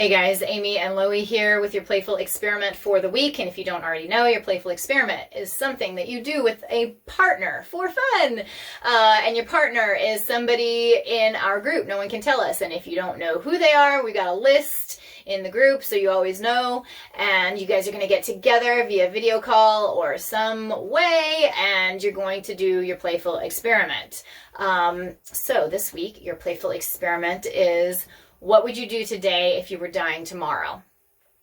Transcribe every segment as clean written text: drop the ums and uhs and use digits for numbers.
Hey guys, Amy and Loie here with your playful experiment for the week. And if you don't already know, your playful experiment is something that you do with a partner for fun. And your partner is somebody in our group. No one can tell us. And if you don't know who they are, we got a list in the group so you always know. And you guys are going to get together via video call or some way, and you're going to do your playful experiment. So this week, your playful experiment is, what would you do today if you were dying tomorrow?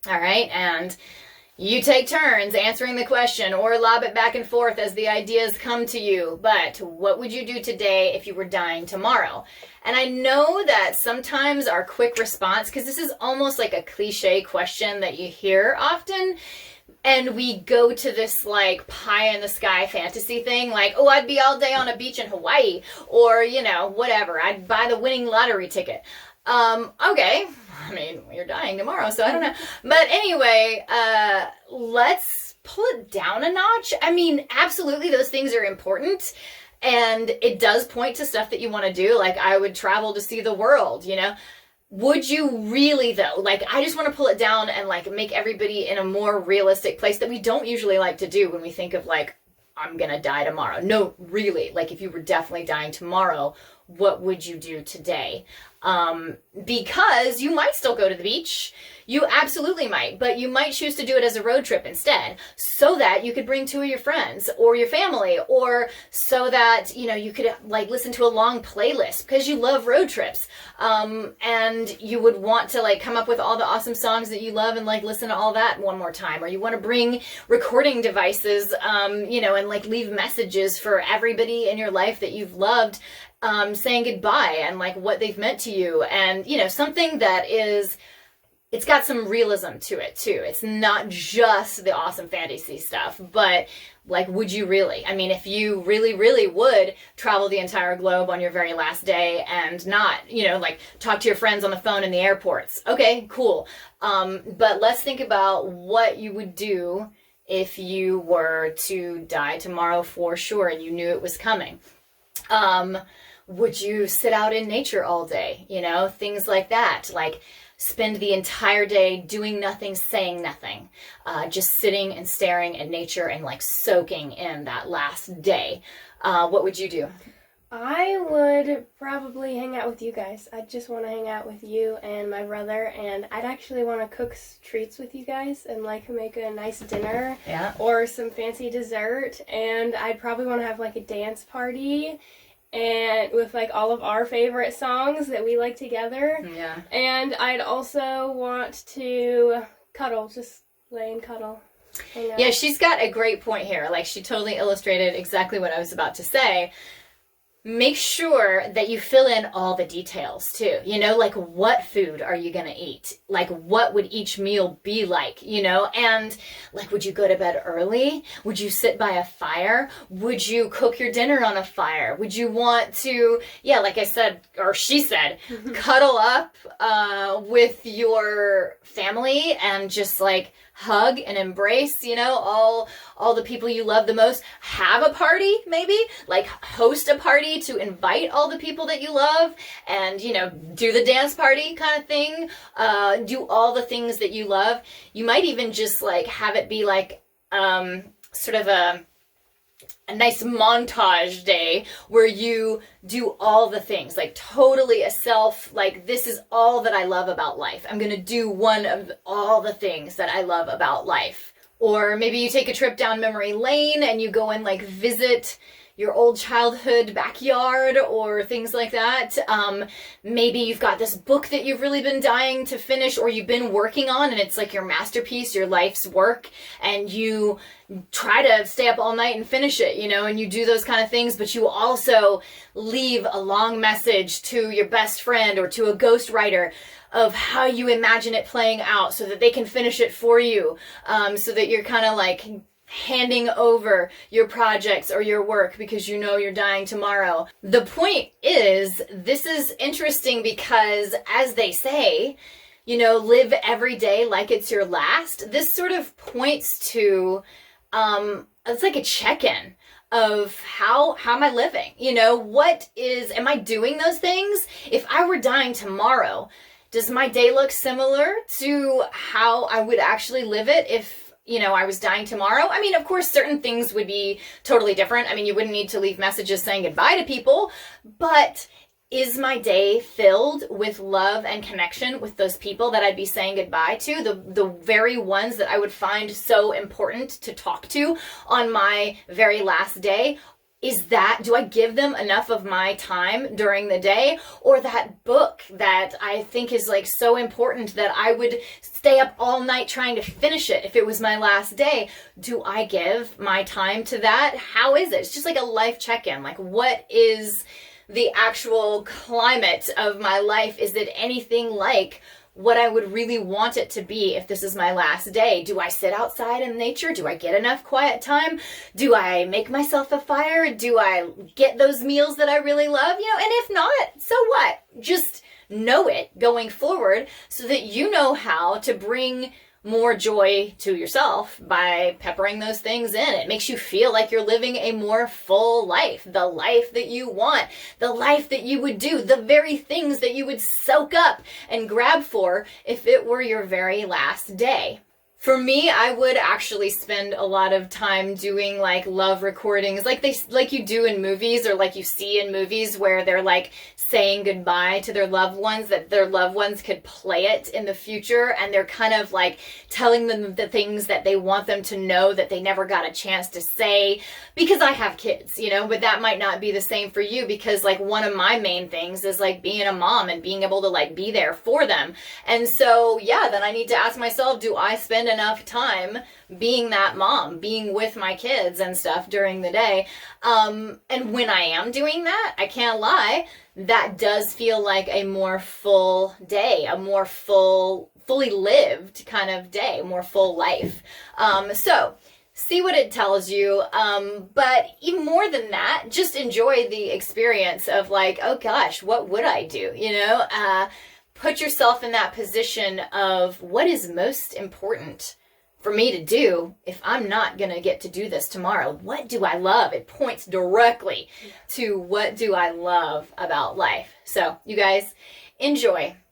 All right, and you take turns answering the question or lob it back and forth as the ideas come to you. But what would you do today if you were dying tomorrow? And I know that sometimes our quick response, because this is almost like a cliche question that you hear often, and we go to this like pie in the sky fantasy thing, like, oh, I'd be all day on a beach in Hawaii, or, you know, whatever. I'd buy the winning lottery ticket. Okay. I mean, you're dying tomorrow, so I don't know. But anyway, let's pull it down a notch. I mean, absolutely, those things are important. And it does point to stuff that you want to do. Like, I would travel to see the world, you know. Would you really, though? Like, I just want to pull it down and, like, make everybody in a more realistic place that we don't usually like to do when we think of, like, I'm going to die tomorrow. No, really. Like, if you were definitely dying tomorrow, what would you do today? Because you might still go to the beach. You absolutely might, but you might choose to do it as a road trip instead, so that you could bring two of your friends or your family, or so that, you know, you could like listen to a long playlist because you love road trips. And you would want to like come up with all the awesome songs that you love and like listen to all that one more time, or you want to bring recording devices, you know, and like leave messages for everybody in your life that you've loved, saying goodbye and like what they've meant to you. And, you know, something that is, it's got some realism to it too. It's not just the awesome fantasy stuff, but like, would you really? I mean, if you really, really would travel the entire globe on your very last day and not, you know, like talk to your friends on the phone in the airports. Okay, cool. But let's think about what you would do if you were to die tomorrow for sure and you knew it was coming. Would you sit out in nature all day? You know, things like that. Like spend the entire day doing nothing, saying nothing, just sitting and staring at nature and like soaking in that last day. What would you do? I would probably hang out with you guys. I'd just want to hang out with you and my brother, and I'd actually want to cook treats with you guys and like make a nice dinner, yeah, or some fancy dessert. And I'd probably want to have like a dance party, and with like all of our favorite songs that we like together. Yeah. And I'd also want to cuddle, just lay and cuddle. Yeah, she's got a great point here. Like, she totally illustrated exactly what I was about to say. Make sure that you fill in all the details too. You know, like what food are you going to eat? Like what would each meal be like, you know? And like, would you go to bed early? Would you sit by a fire? Would you cook your dinner on a fire? Would you want to, yeah, like I said, or she said, cuddle up with your family and just like hug and embrace, you know, all the people you love the most. Have a party, maybe, like host a party to invite all the people that you love, and, you know, do the dance party kind of thing, do all the things that you love. You might even just like have it be like sort of a nice montage day where you do all the things, like totally a self, like this is all that I love about life. I'm going to do one of all the things that I love about life. Or maybe you take a trip down memory lane and you go and like visit your old childhood backyard or things like that. Maybe you've got this book that you've really been dying to finish or you've been working on, and it's like your masterpiece, your life's work, and you try to stay up all night and finish it, you know, and you do those kind of things, but you also leave a long message to your best friend or to a ghostwriter of how you imagine it playing out so that they can finish it for you, so that you're kind of like handing over your projects or your work because you know you're dying tomorrow. The point is, this is interesting because, as they say, you know, live every day like it's your last. This sort of points to, it's like a check-in of how am I living? You know, am I doing those things? If I were dying tomorrow, Does my day look similar to how I would actually live it if, you know, I was dying tomorrow? I mean, of course, certain things would be totally different. I mean, you wouldn't need to leave messages saying goodbye to people, but is my day filled with love and connection with those people that I'd be saying goodbye to? The very ones that I would find so important to talk to on my very last day? Do I give them enough of my time during the day? Or that book that I think is like so important that I would stay up all night trying to finish it if it was my last day? Do I give my time to that? How is it? It's just like a life check-in. Like, what is the actual climate of my life? Is it anything like what I would really want it to be if this is my last day? Do I sit outside in nature? Do I get enough quiet time? Do I make myself a fire? Do I get those meals that I really love? You know, and if not, so what? Just know it going forward so that you know how to bring more joy to yourself by peppering those things in. It makes you feel like you're living a more full life, the life that you want, the life that you would do, the very things that you would soak up and grab for if it were your very last day. For me, I would actually spend a lot of time doing like love recordings, like you do in movies, or like you see in movies where they're like saying goodbye to their loved ones, that their loved ones could play it in the future, and they're kind of like telling them the things that they want them to know that they never got a chance to say. Because I have kids, you know, but that might not be the same for you, because like one of my main things is like being a mom and being able to like be there for them. And so, yeah, then I need to ask myself, do I spend enough time being that mom, being with my kids and stuff during the day? And when I am doing that, I can't lie, that does feel like a more full day, a more fully lived kind of day, more full life. So see what it tells you. But even more than that, just enjoy the experience of like, oh gosh, what would I do? You know, put yourself in that position of what is most important for me to do if I'm not going to get to do this tomorrow. What do I love? It points directly to what do I love about life. So you guys enjoy.